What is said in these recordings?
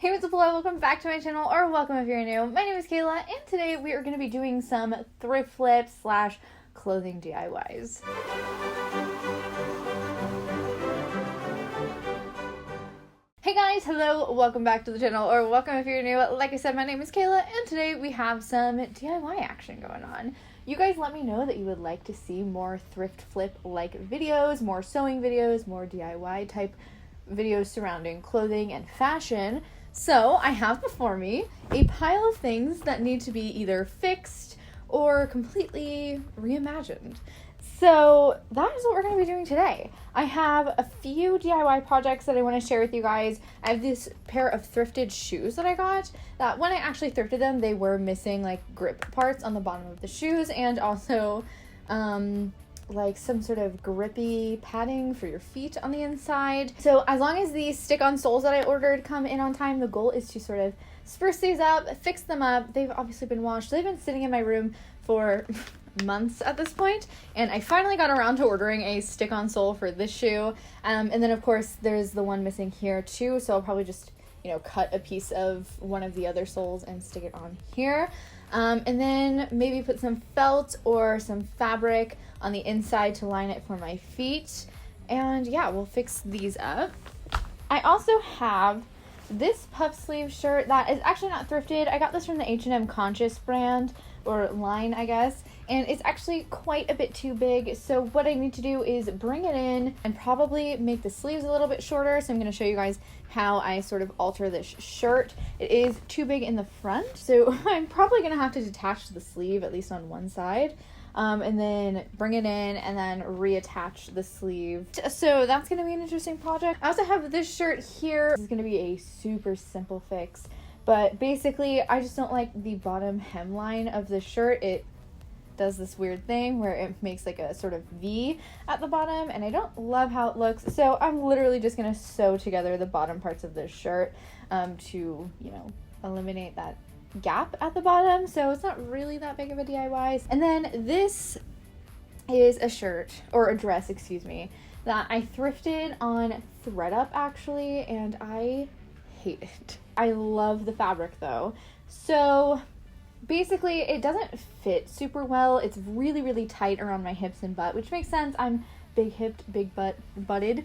Hey, what's up, hello, welcome back to my channel, or welcome if you're new. My name is Kayla, and today we are going to be doing some thrift flips slash clothing DIYs. Hey guys, hello, welcome back to the channel, or welcome if you're new. Like I said, my name is Kayla, and today we have some DIY action going on. You guys let me know that you would like to see more thrift flip like videos, more sewing videos, more DIY type videos surrounding clothing and fashion. So I have before me a pile of things that need to be either fixed or completely reimagined. So that is what we're going to be doing today. I have a few DIY projects that I want to share with you guys. I have this pair of thrifted shoes that I got that when I actually thrifted them, they were missing like grip parts on the bottom of the shoes, and also like some sort of grippy padding for your feet on the inside. So as long as these stick-on soles that I ordered come in on time, the goal is to sort of spruce these up, fix them up. They've obviously been washed. They've been sitting in my room for months at this point, and I finally got around to ordering a stick-on sole for this shoe. And then of course there's the one missing here too, so I'll probably just, you know, cut a piece of one of the other soles and stick it on here. And then maybe put some felt or some fabric on the inside to line it for my feet. And yeah, we'll fix these up. I also have this puff sleeve shirt that is actually not thrifted. I got this from the H&M Conscious brand, or line, I guess, and it's actually quite a bit too big. So what I need to do is bring it in and probably make the sleeves a little bit shorter. So I'm going to show you guys how I sort of alter this shirt. It is too big in the front, so I'm probably going to have to detach the sleeve at least on one side. And then bring it in and then reattach the sleeve. So that's going to be an interesting project. I also have this shirt here. This is going to be a super simple fix, but basically I just don't like the bottom hemline of the shirt. It does this weird thing where it makes like a sort of V at the bottom, and I don't love how it looks. So I'm literally just going to sew together the bottom parts of this shirt to, you know, eliminate that gap at the bottom. So it's not really that big of a DIY. And then this is a shirt, or a dress, excuse me, that I thrifted on ThredUp actually, and I hate it. I love the fabric though. So basically it doesn't fit super well. It's really, really tight around my hips and butt, which makes sense. I'm big hipped, big butted,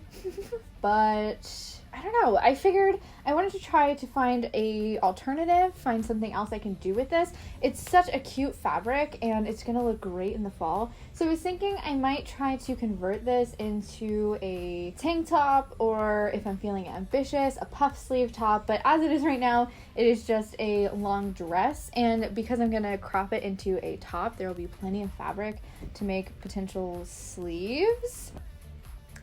but I don't know. I figured I wanted to try to find a alternative, find something else I can do with this. It's such a cute fabric and it's gonna look great in the fall. So I was thinking I might try to convert this into a tank top, or if I'm feeling ambitious, a puff sleeve top. But as it is right now, it is just a long dress, and because I'm gonna crop it into a top, there will be plenty of fabric to make potential sleeves.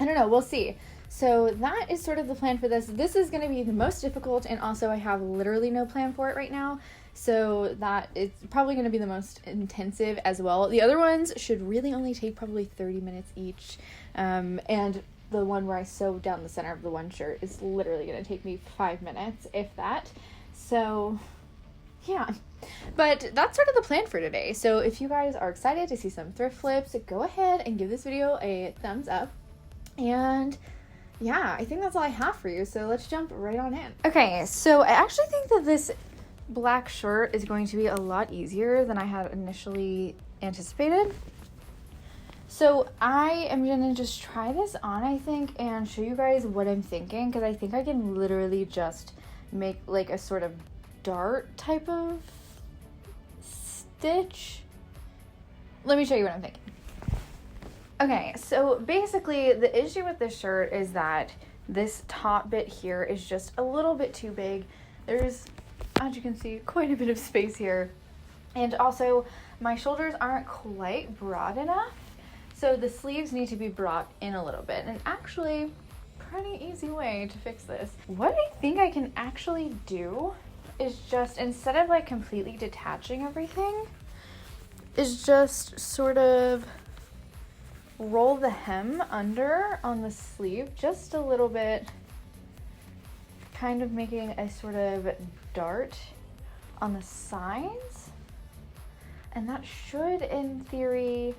I don't know, we'll see. So that is sort of the plan for this. This is going to be the most difficult, and also I have literally no plan for it right now. So that is probably going to be the most intensive as well. The other ones should really only take probably 30 minutes each. And the one where I sew down the center of the one shirt is literally going to take me 5 minutes, if that. So yeah, but that's sort of the plan for today. So if you guys are excited to see some thrift flips, go ahead and give this video a thumbs up. And yeah, I think that's all I have for you, so let's jump right on in. Okay, so I actually think that this black shirt is going to be a lot easier than I had initially anticipated. So I am gonna just try this on, I think, and show you guys what I'm thinking, because I think I can literally just make like a sort of dart type of stitch. Let me show you what I'm thinking. Okay, so basically the issue with this shirt is that this top bit here is just a little bit too big. There's, as you can see, quite a bit of space here. And also my shoulders aren't quite broad enough. So the sleeves need to be brought in a little bit. And actually, pretty easy way to fix this. What I think I can actually do is just, instead of like completely detaching everything, is just sort of roll the hem under on the sleeve just a little bit, kind of making a sort of dart on the sides, and that should in theory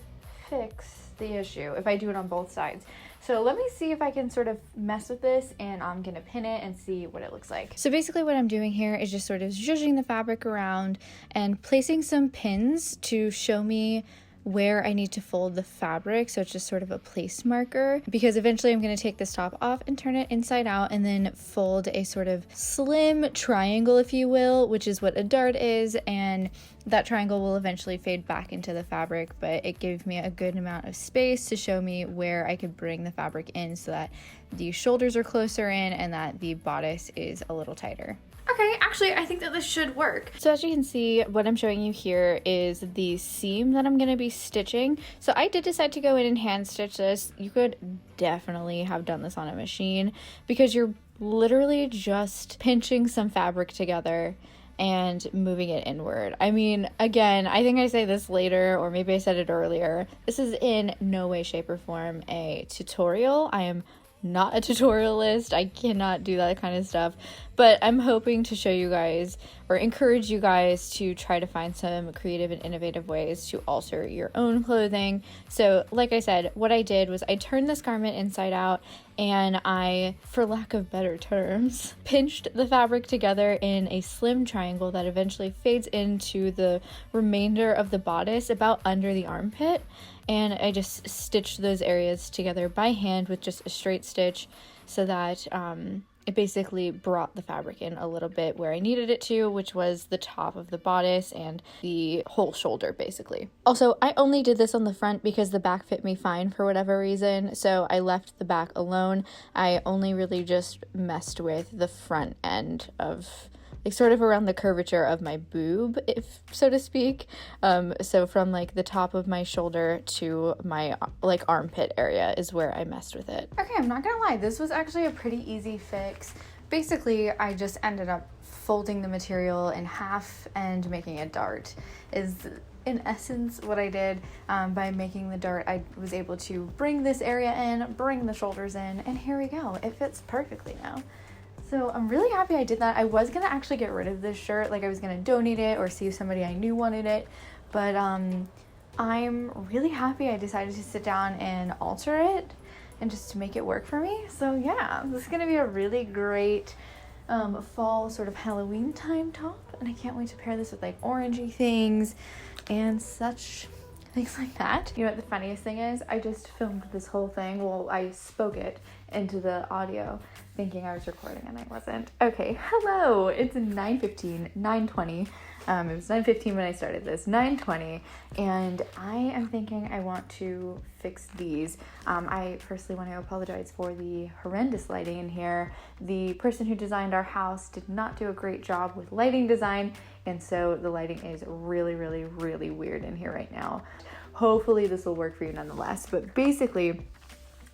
fix the issue if I do it on both sides. So let me see if I can sort of mess with this, and I'm gonna pin it and see what it looks like. So basically what I'm doing here is just sort of zhuzhing the fabric around and placing some pins to show me where I need to fold the fabric, so it's just sort of a place marker, because eventually I'm going to take this top off and turn it inside out and then fold a sort of slim triangle, if you will, which is what a dart is, and that triangle will eventually fade back into the fabric, but it gave me a good amount of space to show me where I could bring the fabric in so that the shoulders are closer in and that the bodice is a little tighter. Okay, actually, I think that this should work. So as you can see, what I'm showing you here is the seam that I'm gonna be stitching. So I did decide to go in and hand stitch this. You could definitely have done this on a machine because you're literally just pinching some fabric together and moving it inward. I mean, again, I think I say this later, or maybe I said it earlier. This is in no way, shape, or form a tutorial. I am not a tutorialist. I cannot do that kind of stuff, but I'm hoping to show you guys or encourage you guys to try to find some creative and innovative ways to alter your own clothing. So like I said, what I did was I turned this garment inside out and I, for lack of better terms, pinched the fabric together in a slim triangle that eventually fades into the remainder of the bodice about under the armpit. And I just stitched those areas together by hand with just a straight stitch so that it basically brought the fabric in a little bit where I needed it to, which was the top of the bodice and the whole shoulder basically. Also, I only did this on the front because the back fit me fine for whatever reason, so I left the back alone. I only really just messed with the front end of, like, sort of around the curvature of my boob, if so to speak. So from like the top of my shoulder to my like armpit area is where I messed with it. Okay, I'm not gonna lie, this was actually a pretty easy fix. Basically, I just ended up folding the material in half and making a dart is in essence what I did. By making the dart, I was able to bring this area in, bring the shoulders in, and here we go. It fits perfectly now. So I'm really happy I did that. I was gonna actually get rid of this shirt, like I was gonna donate it or see if somebody I knew wanted it, but I'm really happy I decided to sit down and alter it and just to make it work for me. So yeah, this is gonna be a really great fall sort of Halloween time top, and I can't wait to pair this with like orangey things and such things like that. You know what the funniest thing is? I just filmed this whole thing, well, I spoke it into the audio thinking I was recording and I wasn't. Okay, hello, it's 9:15, 9:20. It was 9:15 when I started this, 9:20, and I am thinking I want to fix these. I personally want to apologize for the horrendous lighting in here. The person who designed our house did not do a great job with lighting design, and so the lighting is really, really, really weird in here right now. Hopefully this will work for you nonetheless, but basically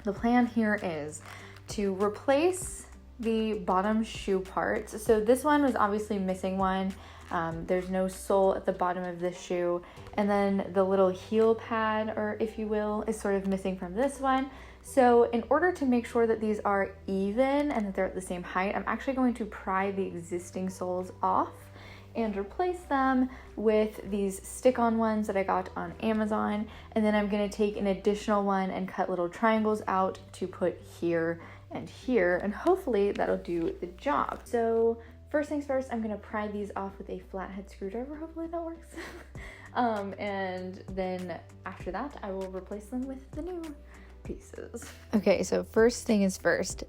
the plan here is to replace the bottom shoe parts. So this one was obviously missing one. There's no sole at the bottom of this shoe, and then the little heel pad, or if you will, is sort of missing from this one. So in order to make sure that these are even and that they're at the same height, I'm actually going to pry the existing soles off and replace them with these stick-on ones that I got on Amazon, and then I'm going to take an additional one and cut little triangles out to put here and here, and hopefully that'll do the job. So first things first, I'm going to pry these off with a flathead screwdriver. Hopefully that works. And then after that, I will replace them with the new pieces. Okay, so first thing is first.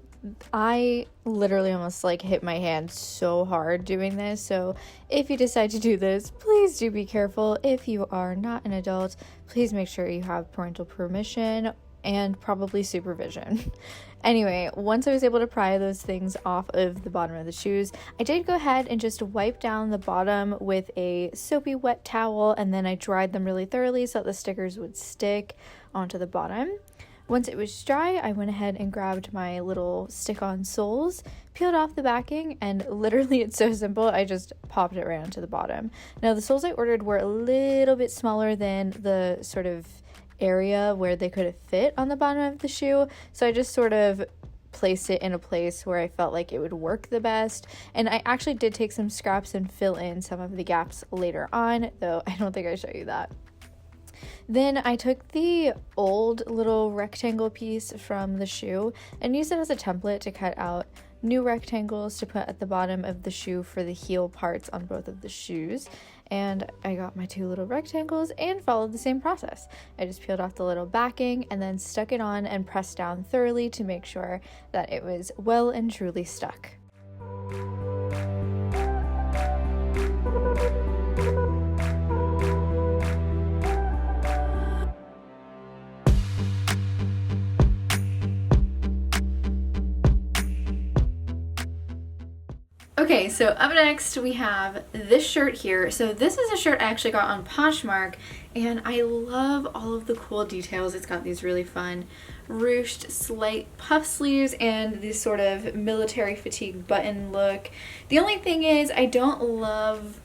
I literally almost like hit my hand so hard doing this, so if you decide to do this, please do be careful. If you are not an adult, please make sure you have parental permission and probably supervision. Anyway, once I was able to pry those things off of the bottom of the shoes, I did go ahead and just wipe down the bottom with a soapy wet towel, and then I dried them really thoroughly so that the stickers would stick onto the bottom. Once it was dry, I went ahead and grabbed my little stick-on soles, peeled off the backing, and literally it's so simple, I just popped it right onto the bottom. Now the soles I ordered were a little bit smaller than the sort of area where they could have fit on the bottom of the shoe, so I just sort of placed it in a place where I felt like it would work the best. And I actually did take some scraps and fill in some of the gaps later on, though I don't think I show you that. Then I took the old little rectangle piece from the shoe and used it as a template to cut out new rectangles to put at the bottom of the shoe for the heel parts on both of the shoes. And I got my 2 little rectangles and followed the same process. I just peeled off the little backing and then stuck it on and pressed down thoroughly to make sure that it was well and truly stuck. Okay, so up next we have this shirt here. So this is a shirt I actually got on Poshmark, and I love all of the cool details. It's got these really fun ruched slight puff sleeves and this sort of military fatigue button look. The only thing is I don't love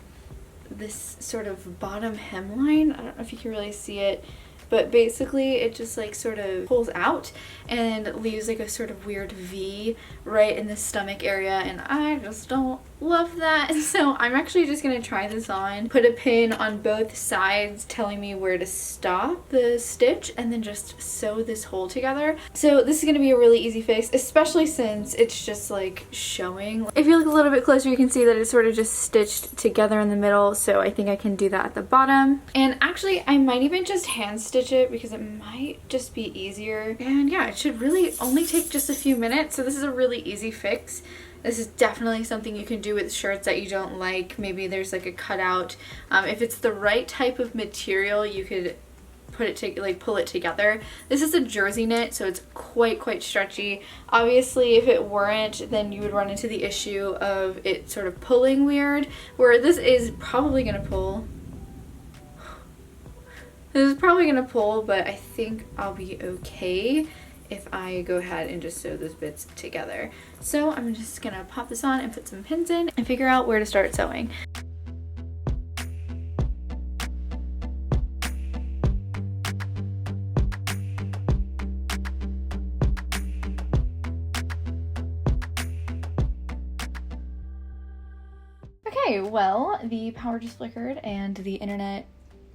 this sort of bottom hemline. I don't know if you can really see it, but basically it just like sort of pulls out and leaves like a sort of weird V right in the stomach area, and I just don't love that. So I'm actually just gonna try this on, put a pin on both sides telling me where to stop the stitch, and then just sew this hole together. So this is gonna be a really easy fix, especially since it's just like showing. If you look a little bit closer, you can see that it's sort of just stitched together in the middle, so I think I can do that at the bottom. And actually I might even just hand stitch it because it might just be easier. And yeah, it should really only take just a few minutes, so this is a really easy fix. This is definitely something you can do with shirts that you don't like. Maybe there's like a cutout. If it's the right type of material, you could put it to pull it together. This is a jersey knit, so it's quite stretchy. Obviously, if it weren't, then you would run into the issue of it sort of pulling weird, where this is probably gonna pull. This is probably gonna pull, but I think I'll be okay if I go ahead and just sew those bits together. So I'm just gonna pop this on and put some pins in and figure out where to start sewing. Okay, well, the power just flickered and the internet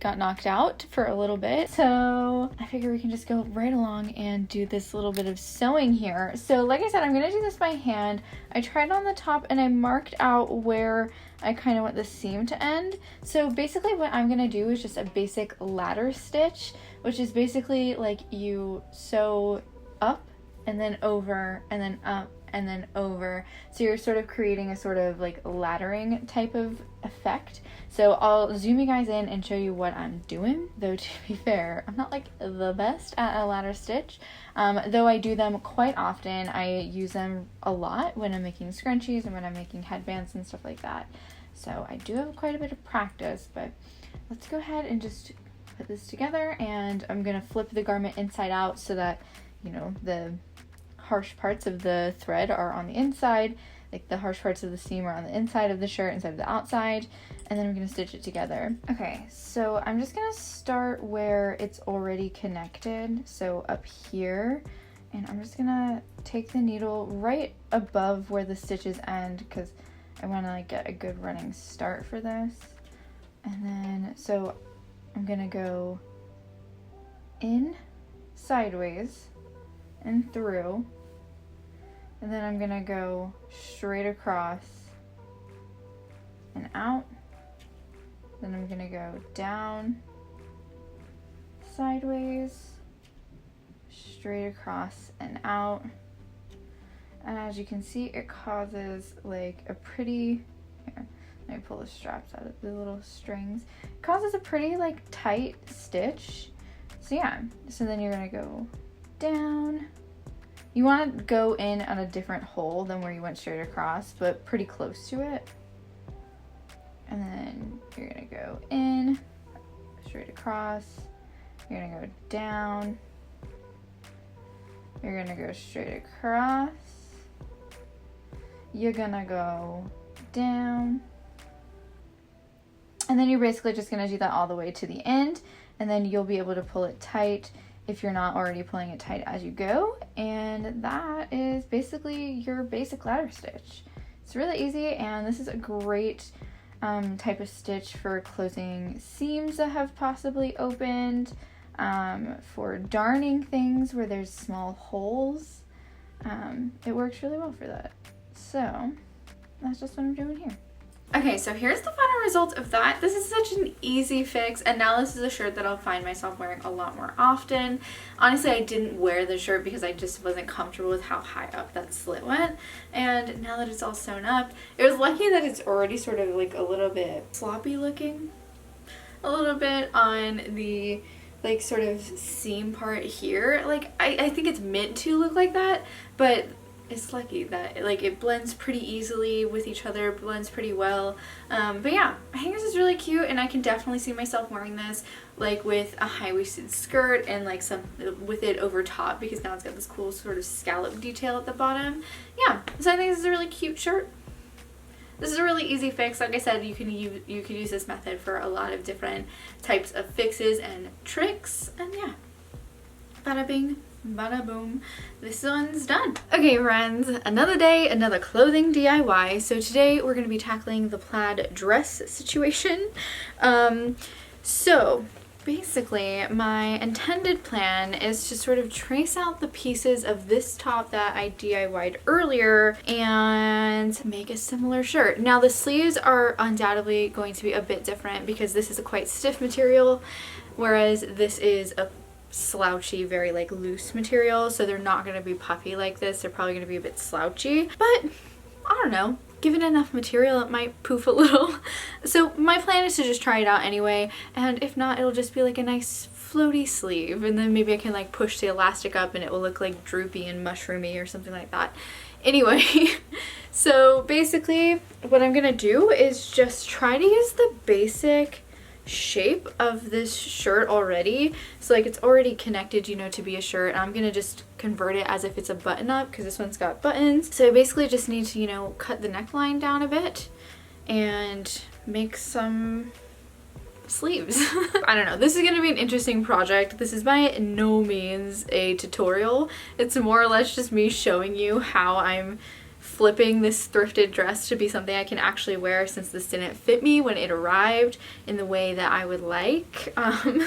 got knocked out for a little bit, so I figure we can just go right along and do this little bit of sewing here. So like I said, I'm gonna do this by hand. I tried on the top and I marked out where I kind of want the seam to end. So basically what I'm gonna do is just a basic ladder stitch, which is basically like you sew up and then over and then up and then over. So you're sort of creating a sort of like laddering type of effect. So I'll zoom you guys in and show you what I'm doing, though to be fair, I'm not like the best at a ladder stitch. Though I do them quite often. I use them a lot when I'm making scrunchies and when I'm making headbands and stuff like that. So I do have quite a bit of practice, but let's go ahead and just put this together, and I'm gonna flip the garment inside out so that, you know, the harsh parts of the thread are on the inside, like the harsh parts of the seam are on the inside of the shirt instead of the outside, and then I'm going to stitch it together. Okay, so I'm just going to start where it's already connected, so up here, and I'm just going to take the needle right above where the stitches end because I want to like get a good running start for this. And then, so I'm going to go in sideways and through, and then I'm gonna go straight across and out, then I'm gonna go down, sideways, straight across and out, and as you can see it causes like a pretty, here, let me pull the straps out of the little strings, it causes a pretty like tight stitch. So yeah, so then you're gonna go down. You want to go in on a different hole than where you went straight across, but pretty close to it. And then you're gonna go in, straight across, you're gonna go down, you're gonna go straight across, you're gonna go down, and then you're basically just gonna do that all the way to the end, and then you'll be able to pull it tight if you're not already pulling it tight as you go. And that is basically your basic ladder stitch. It's really easy, and this is a great type of stitch for closing seams that have possibly opened, for darning things where there's small holes. It works really well for that. So that's just what I'm doing here. Okay, so here's the final result of that. This is such an easy fix, and now this is a shirt that I'll find myself wearing a lot more often. Honestly, I didn't wear the shirt because I just wasn't comfortable with how high up that slit went, and now that it's all sewn up, it was lucky that it's already sort of like a little bit sloppy looking, a little bit on the like sort of seam part here. Like I think it's meant to look like that, but it's lucky that like it blends pretty easily with each other, blends pretty well. But yeah, I think this is really cute, and I can definitely see myself wearing this like with a high-waisted skirt and like some with it over top, because now it's got this cool sort of scallop detail at the bottom. Yeah, so I think this is a really cute shirt. This is a really easy fix. Like I said, you can use this method for a lot of different types of fixes and tricks. And yeah, bada bing, bada boom, this one's done. Okay friends, another day, another clothing DIY. So today we're going to be tackling the plaid dress situation. So basically my intended plan is to sort of trace out the pieces of this top that I DIY'd earlier and make a similar shirt. Now the sleeves are undoubtedly going to be a bit different because this is a quite stiff material, whereas this is a slouchy, very like loose material, so they're not going to be puffy like this. They're probably going to be a bit slouchy, but I don't know, given enough material it might poof a little. So my plan is to just try it out anyway, and if not, it'll just be like a nice floaty sleeve, and then maybe I can like push the elastic up and it will look like droopy and mushroomy or something like that. Anyway, so basically what I'm gonna do is just try to use the basic shape of this shirt already, so like it's already connected, you know, to be a shirt, and I'm gonna just convert it as if it's a button up because this one's got buttons. So I basically just need to, you know, cut the neckline down a bit and make some sleeves. I don't know, this is gonna be an interesting project. This is by no means a tutorial. It's more or less just me showing you how I'm flipping this thrifted dress to be something I can actually wear, since this didn't fit me when it arrived in the way that I would like.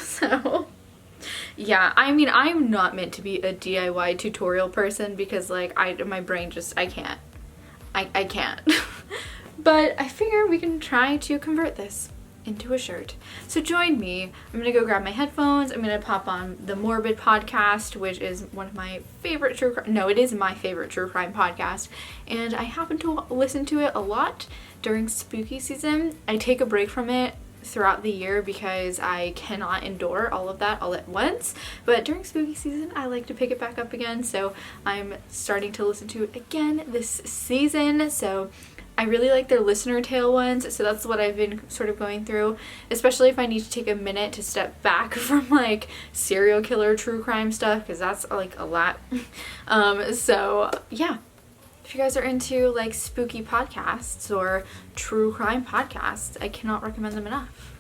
So yeah, I mean, I'm not meant to be a DIY tutorial person because like my brain just, I can't. But I figure we can try to convert this into a shirt. So join me. I'm gonna go grab my headphones. I'm gonna pop on the Morbid podcast, which is one of my favorite it is my favorite true crime podcast, and I happen to listen to it a lot during spooky season. I take a break from it throughout the year because I cannot endure all of that all at once, but during spooky season I like to pick it back up again, so I'm starting to listen to it again this season. So I really like their listener tale ones, so that's what I've been sort of going through, especially if I need to take a minute to step back from like serial killer true crime stuff, because that's like a lot. So yeah, if you guys are into like spooky podcasts or true crime podcasts, I cannot recommend them enough.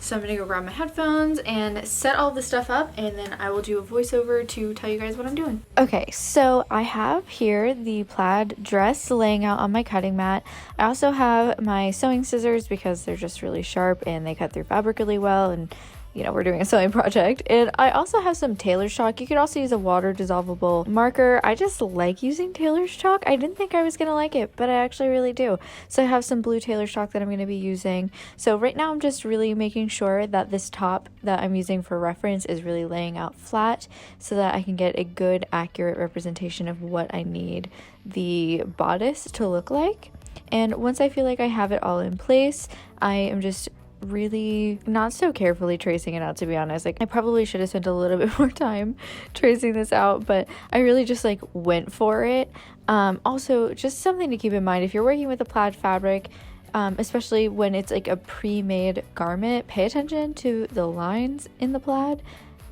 So I'm gonna go grab my headphones and set all this stuff up, and then I will do a voiceover to tell you guys what I'm doing. Okay, so I have here the plaid dress laying out on my cutting mat. I also have my sewing scissors because they're just really sharp and they cut through fabric really well, and you know, we're doing a sewing project. And I also have some tailor's chalk. You could also use a water dissolvable marker. I just like using tailor's chalk. I didn't think I was gonna like it, but I actually really do. So I have some blue tailor's chalk that I'm gonna be using. So right now I'm just really making sure that this top that I'm using for reference is really laying out flat so that I can get a good accurate representation of what I need the bodice to look like. And once I feel like I have it all in place, I am just really not so carefully tracing it out, to be honest. Like I probably should have spent a little bit more time tracing this out, but I really just like went for it. Also, just something to keep in mind if you're working with a plaid fabric, especially when it's like a pre-made garment, pay attention to the lines in the plaid.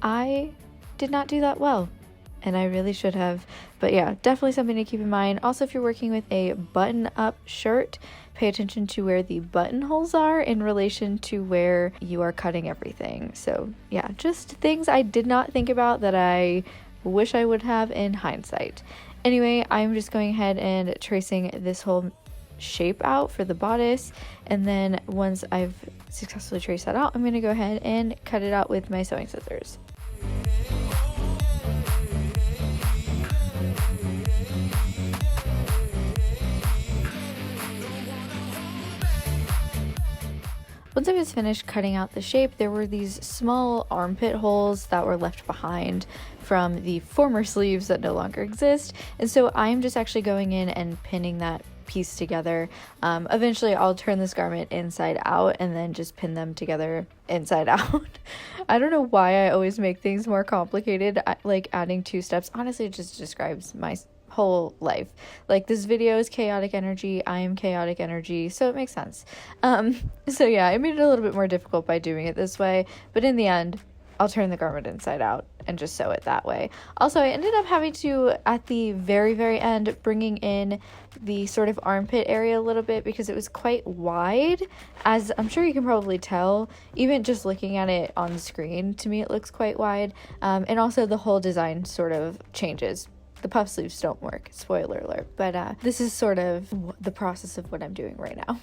I did not do that well, and I really should have. But yeah, definitely something to keep in mind. Also, if you're working with a button-up shirt, pay attention to where the buttonholes are in relation to where you are cutting everything. So yeah, just things I did not think about that I wish I would have in hindsight. Anyway, I'm just going ahead and tracing this whole shape out for the bodice, and then once I've successfully traced that out, I'm going to go ahead and cut it out with my sewing scissors. Once I was finished cutting out the shape, there were these small armpit holes that were left behind from the former sleeves that no longer exist, and so I'm just actually going in and pinning that piece together. Eventually I'll turn this garment inside out and then just pin them together inside out. I don't know why I always make things more complicated, like adding 2 steps. Honestly, it just describes my whole life. Like, this video is chaotic energy, I am chaotic energy, so it makes sense. So yeah, I made it a little bit more difficult by doing it this way, but in the end I'll turn the garment inside out and just sew it that way. Also, I ended up having to, at the very end, bringing in the sort of armpit area a little bit because it was quite wide, as I'm sure you can probably tell, even just looking at it on the screen. To me, it looks quite wide, and also the whole design sort of changes. The puff sleeves don't work, spoiler alert, but this is sort of the process of what I'm doing right now.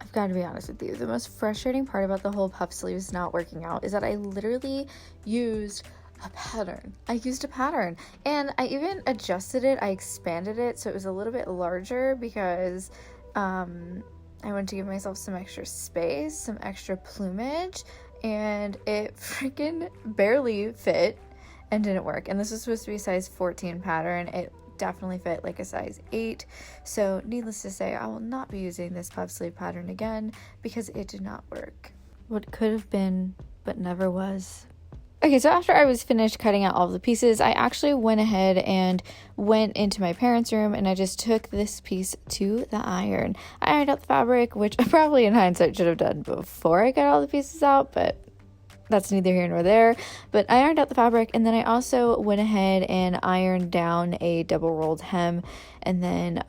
I've got to be honest with you, the most frustrating part about the whole puff sleeves not working out is that I literally used a pattern. I used a pattern, and I even adjusted it. I expanded it so it was a little bit larger because I wanted to give myself some extra space, some extra plumage, and it freaking barely fit and didn't work. And this was supposed to be a size 14 pattern. It definitely fit like a size 8, so needless to say, I will not be using this puff sleeve pattern again because it did not work. What could have been but never was. Okay, so after I was finished cutting out all of the pieces, I actually went ahead and went into my parents' room, and I just took this piece to the iron. I ironed out the fabric, which I probably in hindsight should have done before I got all the pieces out, but that's neither here nor there. But I ironed out the fabric, and then I also went ahead and ironed down a double rolled hem, and then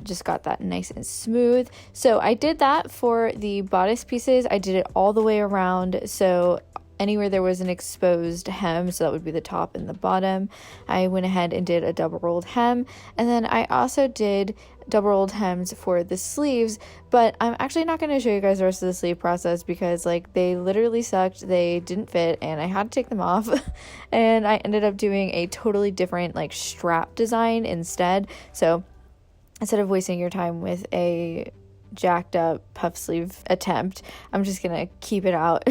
just got that nice and smooth. So I did that for the bodice pieces. I did it all the way around, so anywhere there was an exposed hem, so that would be the top and the bottom, I went ahead and did a double rolled hem. And then I also did double rolled hems for the sleeves, but I'm actually not going to show you guys the rest of the sleeve process because like they literally sucked, they didn't fit, and I had to take them off. And I ended up doing a totally different like strap design instead. So instead of wasting your time with a jacked up puff sleeve attempt, I'm just gonna keep it out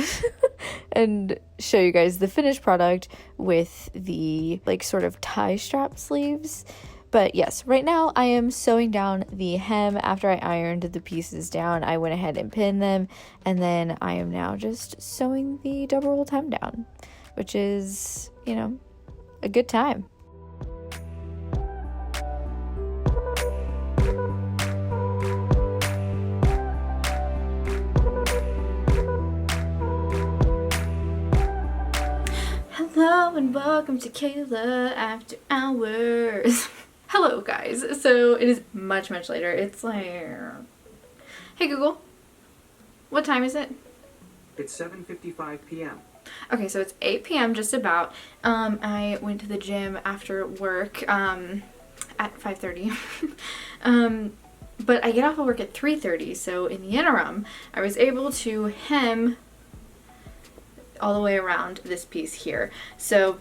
and show you guys the finished product with the like sort of tie strap sleeves. But yes, right now I am sewing down the hem. After I ironed the pieces down, I went ahead and pinned them, and then I am now just sewing the double rolled hem down, which is, you know, a good time. Hello and welcome to Kayla After Hours. Hello guys, so it is much later. It's like, hey Google, what time is it? It's 7:55 p.m. Okay, so it's 8 p.m. just about. I went to the gym after work at 5:30. But I get off of work at 3:30, so in the interim, I was able to hem all the way around this piece here. So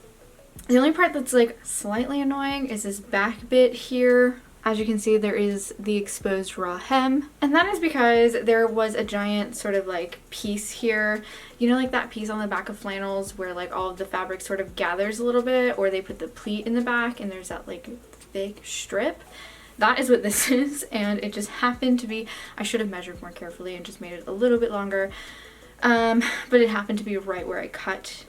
the only part that's like slightly annoying is this back bit here. As you can see, there is the exposed raw hem, and that is because there was a giant sort of like piece here, you know, like that piece on the back of flannels where like all of the fabric sort of gathers a little bit, or they put the pleat in the back and there's that like thick strip. That is what this is, and it just happened to be, I should have measured more carefully and just made it a little bit longer. But it happened to be right where I cut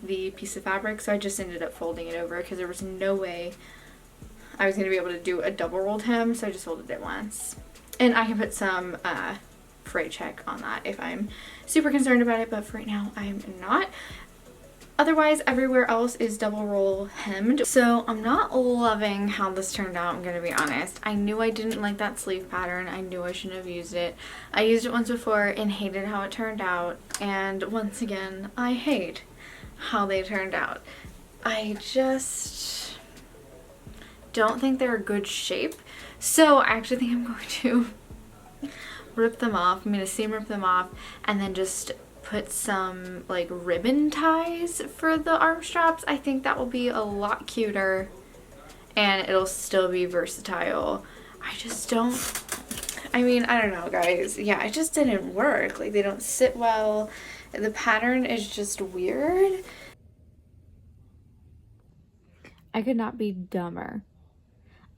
the piece of fabric, so I just ended up folding it over because there was no way I was going to be able to do a double rolled hem, so I just folded it once. And I can put some fray check on that if I'm super concerned about it, but for right now I'm not. Otherwise, everywhere else is double roll hemmed. So I'm not loving how this turned out, I'm gonna be honest. I knew I didn't like that sleeve pattern. I knew I shouldn't have used it. I used it once before and hated how it turned out. And once again, I hate how they turned out. I just don't think they're a good shape. So I actually think I'm going to rip them off. I'm going to seam rip them off and then just put some like ribbon ties for the arm straps. I think that will be a lot cuter and it'll still be versatile. I just don't, I mean, I don't know, guys. Yeah, it just didn't work. Like, they don't sit well. The pattern is just weird. I could not be dumber.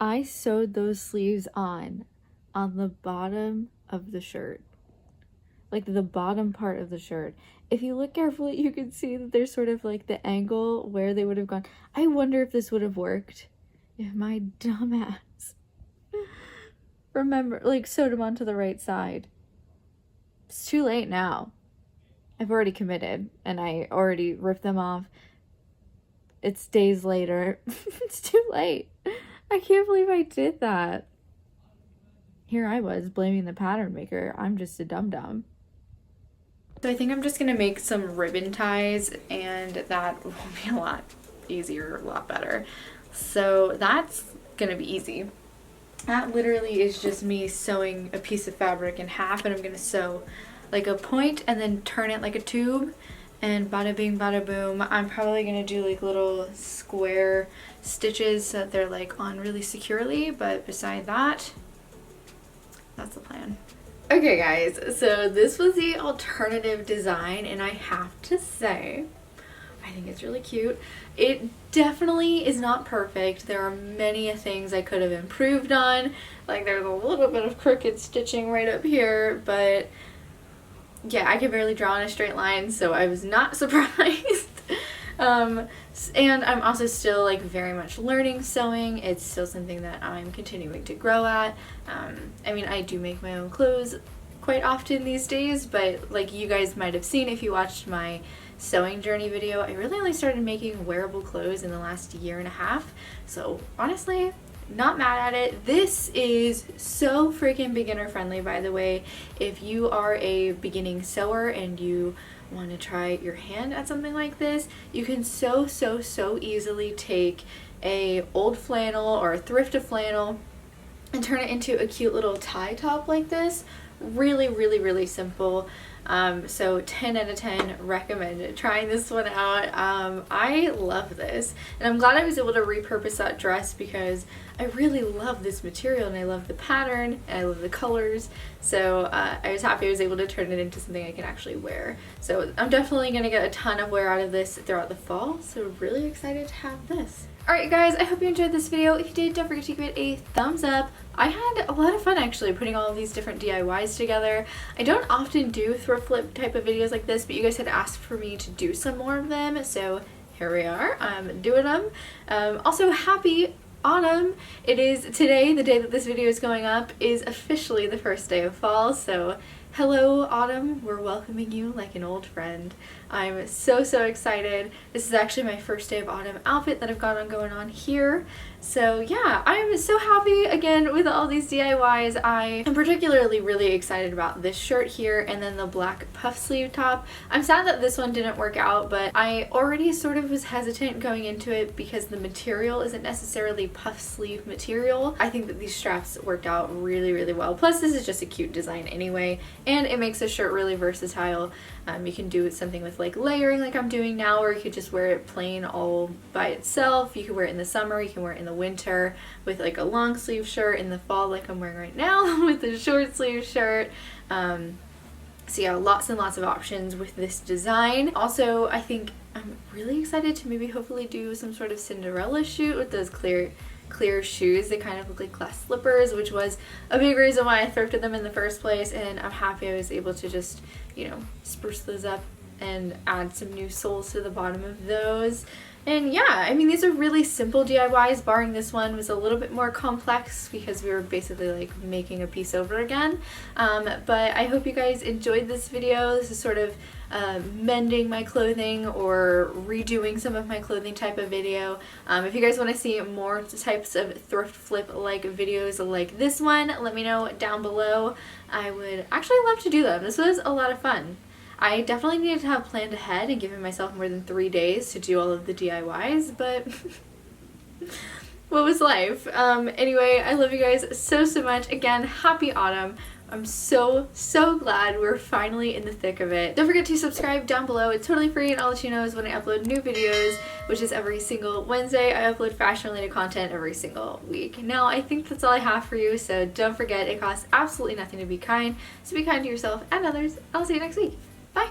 I sewed those sleeves on the bottom of the shirt. Like the bottom part of the shirt. If you look carefully, you can see that there's sort of like the angle where they would have gone. I wonder if this would have worked if my dumbass like sewed them onto the right side. It's too late now. I've already committed and I already ripped them off. It's days later. It's too late. I can't believe I did that. Here I was blaming the pattern maker. I'm just a dum-dum. So I think I'm just gonna make some ribbon ties and that will be a lot easier, a lot better. So that's gonna be easy. That literally is just me sewing a piece of fabric in half, and I'm gonna sew like a point and then turn it like a tube, and bada bing bada boom. I'm probably gonna do like little square stitches so that they're like on really securely, but beside that, that's the plan. Okay guys, so this was the alternative design and I have to say, I think it's really cute. It definitely is not perfect. There are many things I could have improved on. Like there's a little bit of crooked stitching right up here, but yeah, I can barely draw in a straight line, so I was not surprised. And I'm also still like very much learning sewing. It's still something that I'm continuing to grow at. I mean, I do make my own clothes quite often these days, but like you guys might have seen if you watched my sewing journey video, I really only started making wearable clothes in the last year and a half. So honestly, not mad at it. This is so freaking beginner friendly, by the way. If you are a beginning sewer and you want to try your hand at something like this, you can so easily take a old flannel or a thrift of flannel and turn it into a cute little tie top like this. Really simple. So 10 out of 10 recommend trying this one out. I love this, and I'm glad I was able to repurpose that dress because I really love this material and I love the pattern and I love the colors. So I was happy I was able to turn it into something I can actually wear. So I'm definitely gonna get a ton of wear out of this throughout the fall, so really excited to have this. Alright guys, I hope you enjoyed this video. If you did, don't forget to give it a thumbs up. I had a lot of fun actually putting all of these different DIYs together. I don't often do thrift flip type of videos like this, but you guys had asked for me to do some more of them, so here we are. I'm doing them. Also, happy autumn. It is today, the day that this video is going up, is officially the first day of fall, so hello autumn, we're welcoming you like an old friend. I'm so excited. This is actually my first day of autumn outfit that I've got going on here. So yeah, I'm so happy again with all these DIYs. I am particularly really excited about this shirt here and then the black puff sleeve top. I'm sad that this one didn't work out, but I already sort of was hesitant going into it because the material isn't necessarily puff sleeve material. I think that these straps worked out really well. Plus this is just a cute design anyway, and it makes the shirt really versatile. You can do something with like layering like I'm doing now, or you could just wear it plain all by itself. You can wear it in the summer, you can wear it in the winter with like a long sleeve shirt, in the fall like I'm wearing right now with a short sleeve shirt. So yeah, lots and lots of options with this design. Also, I think I'm really excited to maybe hopefully do some sort of Cinderella shoot with those clear shoes. They kind of look like glass slippers, which was a big reason why I thrifted them in the first place, and I'm happy I was able to just, you know, spruce those up and add some new soles to the bottom of those. And yeah, I mean, these are really simple DIYs, barring this one was a little bit more complex because we were basically like making a piece over again. But I hope you guys enjoyed this video. This is sort of mending my clothing or redoing some of my clothing type of video. If you guys want to see more types of thrift flip like videos like this one, let me know down below. I would actually love to do them. This was a lot of fun. I definitely needed to have planned ahead and given myself more than 3 days to do all of the DIYs, but what was life? Anyway, I love you guys so much. Again, happy autumn. I'm so glad we're finally in the thick of it. Don't forget to subscribe down below. It's totally free, and I'll let you know when I upload new videos, which is every single Wednesday. I upload fashion-related content every single week. Now, I think that's all I have for you, so don't forget, it costs absolutely nothing to be kind. So be kind to yourself and others. I'll see you next week. Bye!